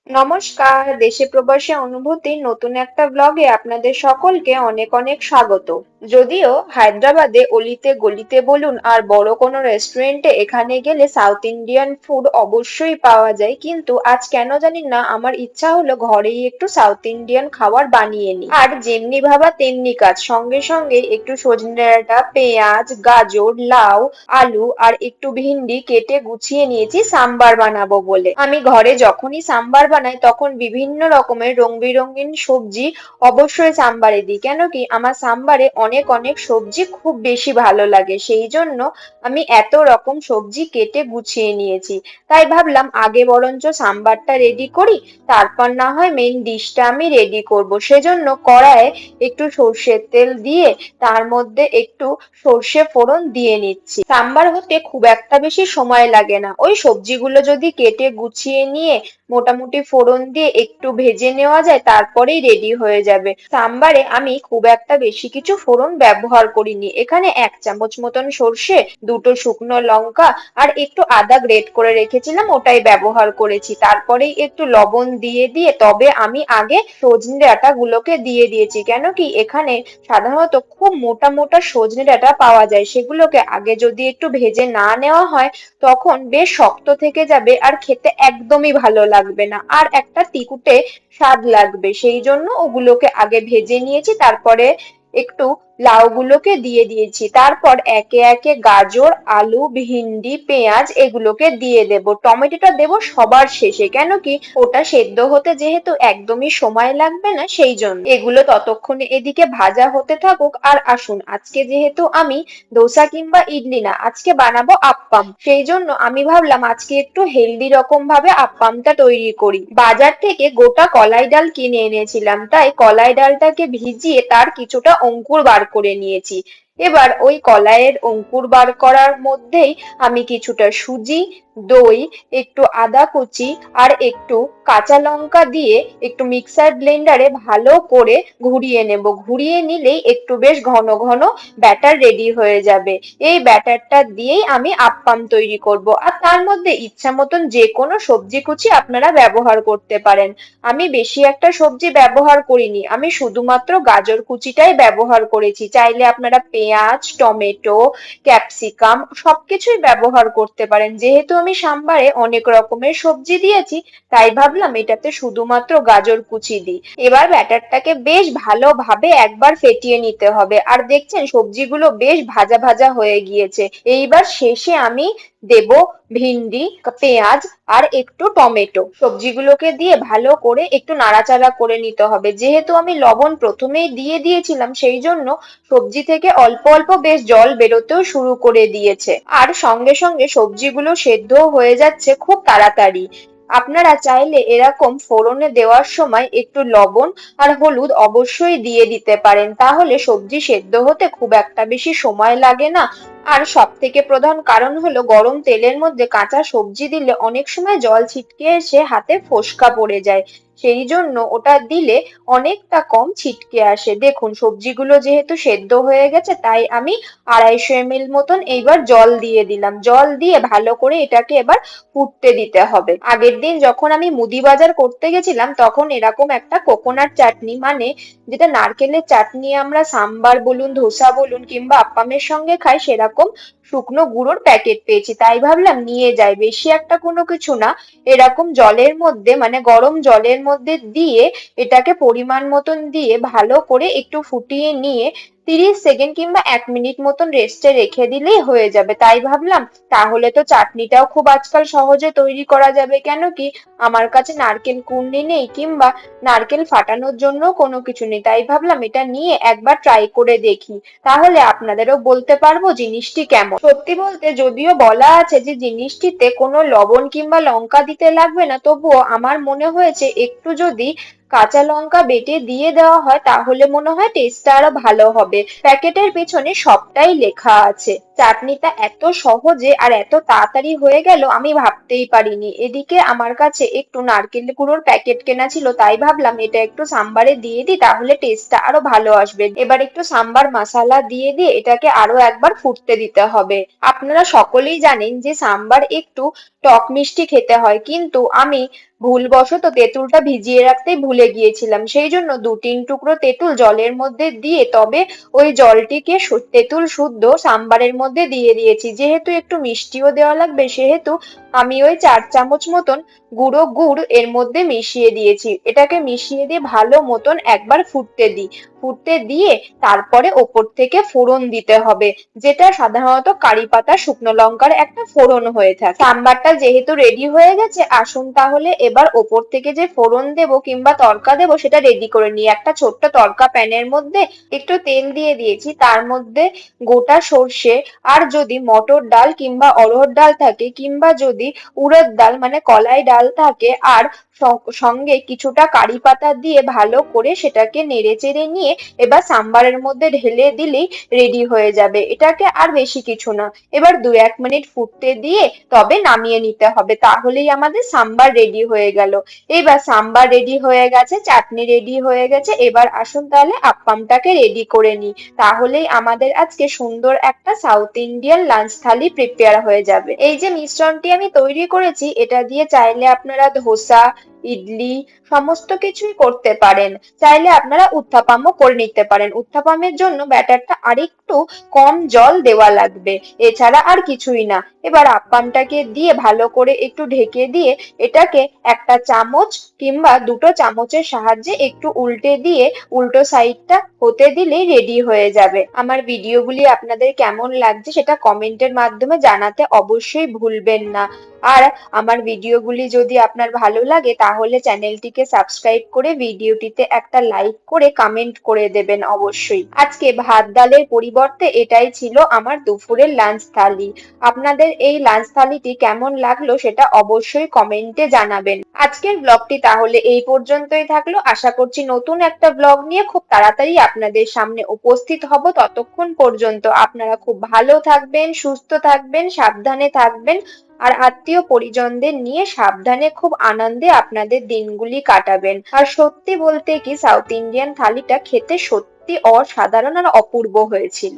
নমস্কার, দেশে প্রবাসে অনুভূতির নতুন একটা ব্লগে আপনাদের সকলকে অনেক অনেক স্বাগত। যদিও হায়দ্রাবাদে অলিতে গলিতে বলুন আর বড় কোনো রেস্টুরেন্টে এখানে গেলে সাউথ ইন্ডিয়ান ফুড অবশ্যই পাওয়া যায়, কিন্তু আজ কেন জানি না আমার ইচ্ছা হলো ঘরেই একটু সাউথ ইন্ডিয়ান খাবার বানিয়ে নিই। আর যেমনি ভাবা তেমনি কাজ, সঙ্গে সঙ্গে একটু সজনে ডাঁটা, পেঁয়াজ, গাজর, লাউ, আলু আর একটু ভিন্ডি কেটে গুছিয়ে নিয়েছি সাম্বার বানাবো বলে। আমি ঘরে যখনই সাম্বার বানাই তখন বিভিন্ন রকমের রং বেরঙিন সবজি অবশ্যই সাম্বারে দিই, কেন কি আমার সাম্বারে অনেক অনেক সবজি খুব বেশি ভালো লাগে, সেই জন্য আমি এত রকম সবজি কেটে গুছিয়ে নিয়েছি। তাই ভাবলাম আগে বরঞ্চ সাম্বারটা রেডি করি, তারপর না হয় মেইন ডিশটা আমি রেডি করব। সেজন্য কড়াইয়ে একটু সর্ষের তেল দিয়ে তার মধ্যে একটু সর্ষে ফোড়ন দিয়ে নিচ্ছি। সাম্বার হতে খুব একটা বেশি সময় লাগে না, ওই সবজিগুলো যদি কেটে গুছিয়ে নিয়ে মোটামুটি ফোড়ন দিয়ে একটু ভেজে নেওয়া যায় তারপরেই রেডি হয়ে যাবে। সাম্বারে আমি খুব একটা বেশি কিছু ফোড়ন ব্যবহার করিনি, এখানে 1 চামচ মতন সর্ষে, দুটো শুকনো লঙ্কা আর একটু আদা গ্রেট করে রেখেছিলাম ওটাই ব্যবহার করেছি। তারপরেই একটু লবণ দিয়ে দিয়ে তবে আমি আগে সজনে ডাঁটা গুলোকে দিয়ে দিয়েছি, কেন কি এখানে সাধারণত খুব মোটা মোটা সজনে ডাঁটা পাওয়া যায়, সেগুলোকে আগে যদি একটু ভেজে না নেওয়া হয় তখন বেশ শক্ত থেকে যাবে আর খেতে একদমই ভালো লাগবে না, আর একটা তিকুটে স্বাদ লাগবে। সেই জন্য ওগুলোকে আগে ভেজে নিয়েছি, তারপরে একটু লাউ গুলোকে দিয়ে দিয়েছি, তারপর একে একে গাজর, আলু, ভিন্ডি, পেঁয়াজ এগুলোকে দিয়ে দেব। টমেটোটা দেব সবার শেষে, কেন কি ওটা সেদ্ধ হতে যেহেতু একদমই সময় লাগবে না, সেই জন্য এগুলো ততক্ষণে এদিকে ভাজা হতে থাকুক। আর আসুন, আজকে যেহেতু আমি ডোসা কিংবা ইডলি না, আজকে বানাবো আপ্পাম, সেই জন্য আমি ভাবলাম আজকে একটু হেলদি রকম ভাবে আপ্পামটা তৈরি করি। বাজার থেকে গোটা কলাই ডাল কিনে এনেছিলাম, তাই কলাই ডালটাকে ভিজিয়ে তার কিছুটা অঙ্কুর বার করে নিয়েছি। এবার ওই কলাইয়ের অঙ্কুর বার করার মধ্যেই আমি কিছুটা সুজি, দই, একটু আদা কুচি আর একটু কাঁচা লঙ্কা দিয়ে একটু মিক্সার ব্লেন্ডারে ভালো করে ঘুরিয়ে নেব। ঘুরিয়ে নিলেই একটু বেশ ঘন ঘন ব্যাটার রেডি হয়ে যাবে। এই ব্যাটারটা দিয়েই আমি আপ্পাম তৈরি করব, আর তার মধ্যে ইচ্ছা মতন যে কোনো সবজি কুচি আপনারা ব্যবহার করতে পারেন। আমি বেশি একটা সবজি ব্যবহার করিনি, আমি শুধুমাত্র গাজর কুচিটাই ব্যবহার করেছি। চাইলে আপনারা পেঁয়াজ, টমেটো, ক্যাপসিকাম সবকিছুই ব্যবহার করতে পারেন। যেহেতু আমি সাম্বারে অনেক রকমের সবজি দিয়েছি, তাই ভাবলাম এটাতে শুধুমাত্র গাজর কুচি দিই। এবার ব্যাটারটাকে বেশ ভালোভাবে একবার ফেটিয়ে নিতে হবে, আর দেখছেন সবজিগুলো বেশ ভাজা ভাজা হয়ে গিয়েছে। এইবার শেষে আমি দেব ভিন্ডি, পেঁয়াজ আর একটু টমেটো। সবজিগুলোকে দিয়ে ভালো করে একটু নাড়াচাড়া করে নিতে হবে। যেহেতু আমি লবণ প্রথমেই দিয়ে দিয়েছিলাম, সেই জন্য সবজি থেকে অল্প অল্প বেশ জল বেরোতেও শুরু করে দিয়েছে, আর সঙ্গে সঙ্গে সবজিগুলো সেদ্ধ হয়ে যাচ্ছে খুব তাড়াতাড়ি। আপনারা চাইলে এরকম ফোড়নে দেওয়ার সময় একটু লবণ আর হলুদ অবশ্যই দিয়ে দিতে পারেন, তাহলে সবজি সেদ্ধ হতে খুব একটা বেশি সময় লাগে না। আর সব থেকে প্রধান কারণ হলো গরম তেলের মধ্যে কাঁচা সবজি দিলে অনেক সময় জল ছিটকে এসে হাতে ফোস্কা পড়ে যায়, সেই জন্য ওটা দিলে অনেকটা কম ছিটকে আসে। দেখুন সবজিগুলো যেহেতু সেদ্ধ হয়ে গেছে, তাই আমি 250 ml মতন এইবার জল দিয়ে দিলাম। জল দিয়ে ভালো করে এটাকে এবার ফুটতে দিতে হবে। আগের দিন যখন আমি মুদি বাজার করতে গেছিলাম তখন এরকম একটা কোকোনাট চাটনি, মানে যেটা নারকেলের চাটনি আমরা সাম্বার বলুন, ধোসা বলুন কিংবা আপ্পামের সঙ্গে খাই, সেরকম শুকনো গুঁড়োর প্যাকেট পেয়েছি, তাই ভাবলাম নিয়ে যাই। বেশি একটা কোনো কিছু না, এরকম জলের মধ্যে মানে গরম জলের মধ্যে দিয়ে এটাকে পরিমাণ মতন দিয়ে ভালো করে একটু ফুটিয়ে নিয়ে 30 সেকেন্ড কিংবা 1 মিনিট মতন রেস্টে রেখে দিলেই হয়ে যাবে। তাই ভাবলাম তাহলে তো চাটনিটাও খুব আজকাল সহজে তৈরি করা যাবে, কেন কি আমার কাছে নারকেল কুঁড়নি নেই কিংবা নারকেল ফাটানোর জন্য কোনো কিছু নেই, তাই ভাবলাম এটা নিয়ে একবার ট্রাই করে দেখি, তাহলে আপনাদেরও বলতে পারবো জিনিসটি কেমন। সত্যি বলতে যদিও বলা আছে যে জিনিসটিতে কোনো লবণ কিংবা লঙ্কা দিতে লাগবে না, তবুও আমার মনে হয়েছে একটু যদি কাঁচা লঙ্কা বেটে দিয়ে দেওয়া হয় তাহলে মনে হয় টেস্টটা আরো ভালো হবে। প্যাকেটের পেছনে সবটাই লেখা আছে। চাটনিটা এত সহজে আর এত তাড়াতাড়ি হয়ে গেল আমি ভাবতেই পারিনি। এদিকে আমার কাছে একটু নারকেল গুঁড়োর প্যাকেট কেনা ছিল, তাই ভাবলাম এটা একটু সাম্বারে দিয়ে দিই, তাহলে টেস্টটা আরো ভালো আসবে। এবার একটু সাম্বার মশলা দিয়ে দিয়ে এটাকে আরো একবার ফুটতে দিতে হবে। আপনারা সকলেই জানেন যে সাম্বার একটু টক মিষ্টি খেতে হয়, কিন্তু আমি ভুলবশত তেঁতুলটা ভিজিয়ে রাখতেই ভুলে গিয়েছিলাম, সেই জন্য 2-3 টুকরো তেঁতুল জলের মধ্যে দিয়ে তবে ওই জলটিকে তেঁতুল শুদ্ধ সাম্বারের মধ্যে দিয়ে দিয়েছি। যেহেতু একটু মিষ্টিও দেওয়া লাগবে সেহেতু আমি ওই 4 চামচ মতন গুঁড়ো গুড় এর মধ্যে মিশিয়ে দিয়েছি। এটাকে মিশিয়ে দিয়ে ভালো মতন একবার ফুটতে দিয়ে তারপরে ওপর থেকে ফোড়ন দিতে হবে, যেটা সাধারণত কারি পাতা শুকনো লঙ্কার একটা ফোড়ন হয়ে থাকে। সাম্বারটা যেহেতু রেডি হয়ে গেছে, আসুন তাহলে এবার ওপর থেকে যে ফোড়ন দেব কিংবা তড়কা দেব সেটা রেডি করে নিই। একটা ছোট্ট তড়কা প্যানের মধ্যে একটু তেল দিয়ে দিয়েছি, তার মধ্যে গোটা সর্ষে আর যদি মটর ডাল কিংবা অড়হর ডাল থাকে কিংবা যদি উড়দ ডাল মানে কলাই ডাল থাকে আর সঙ্গে কিছুটা কারি পাতা দিয়ে ভালো করে সেটাকে নেড়ে চেড়ে নিয়ে এবার সাম্বারের মধ্যে ঢেলে দিলেই রেডি হয়ে যাবে। এটাকে আর বেশি কিছু না, এবার 2-1 মিনিট ফুটতে দিয়ে তবে নামিয়ে নিতে হবে, তাহলেই আমাদের সাম্বার রেডি হয়ে গেল। এবার সাম্বার রেডি হয়ে গেছে, চাটনি রেডি হয়ে গেছে, এবার আসুন তাহলে আপ্পামটাকে রেডি করে নিই, তাহলেই আমাদের আজকে সুন্দর একটা সাউথ ইন্ডিয়ান লাঞ্চ থালি প্রিপেয়ার হয়ে যাবে। এই যে মিশ্রণটি আমি তৈরি করেছি এটা দিয়ে চাইলে আপনারা ধোসা, ইডলি সমস্ত কিছুই করতে পারেন। চাইলে আপনারা উত্তাপামও করে নিতে পারেন। উত্তাপামের জন্য ব্যাটারটা আরেকটু কম জল দেওয়া লাগবে, এছাড়া আর কিছুই না। এবার আপ্পামটাকে দিয়ে ভালো করে একটু ঢেকে দিয়ে এটাকে একটা চামচ কিংবা 2 চামচের সাহায্যে একটু উল্টে দিয়ে উল্টো সাইডটা হতে দিলেই রেডি হয়ে যাবে। আমার ভিডিওগুলি আপনাদের কেমন লাগছে সেটা কমেন্টের মাধ্যমে জানাতে অবশ্যই ভুলবেন না। আর আমার ভিডিওগুলি যদি আপনার ভালো লাগে তাহলে চ্যানেলটিকে সাবস্ক্রাইব করে ভিডিওটিতে একটা লাইক করে কমেন্ট করে দেবেন অবশ্যই। আজকে ভাত ডালের পরিবর্তে এটাই ছিল আমার দুপুরের লাঞ্চ থালি। আপনাদের এই লাঞ্চ থালিটি কেমন লাগলো সেটা অবশ্যই কমেন্টে জানাবেন। আজকের ব্লগটি তাহলে এই পর্যন্তই থাকলো। আশা করছি নতুন একটা ব্লগ নিয়ে খুব তাড়াতাড়ি আপনাদের সামনে উপস্থিত হব। ততক্ষণ পর্যন্ত আপনারা খুব ভালো থাকবেন, সুস্থ থাকবেন, সাবধানে থাকবেন আর আত্মীয় পরিজনদের নিয়ে সাবধানে খুব আনন্দে আপনাদের দিনগুলি কাটাবেন। আর সত্যি বলতে কি সাউথ ইন্ডিয়ান থালিটা খেতে সত্যি অসাধারণ আর অপূর্ব হয়েছিল।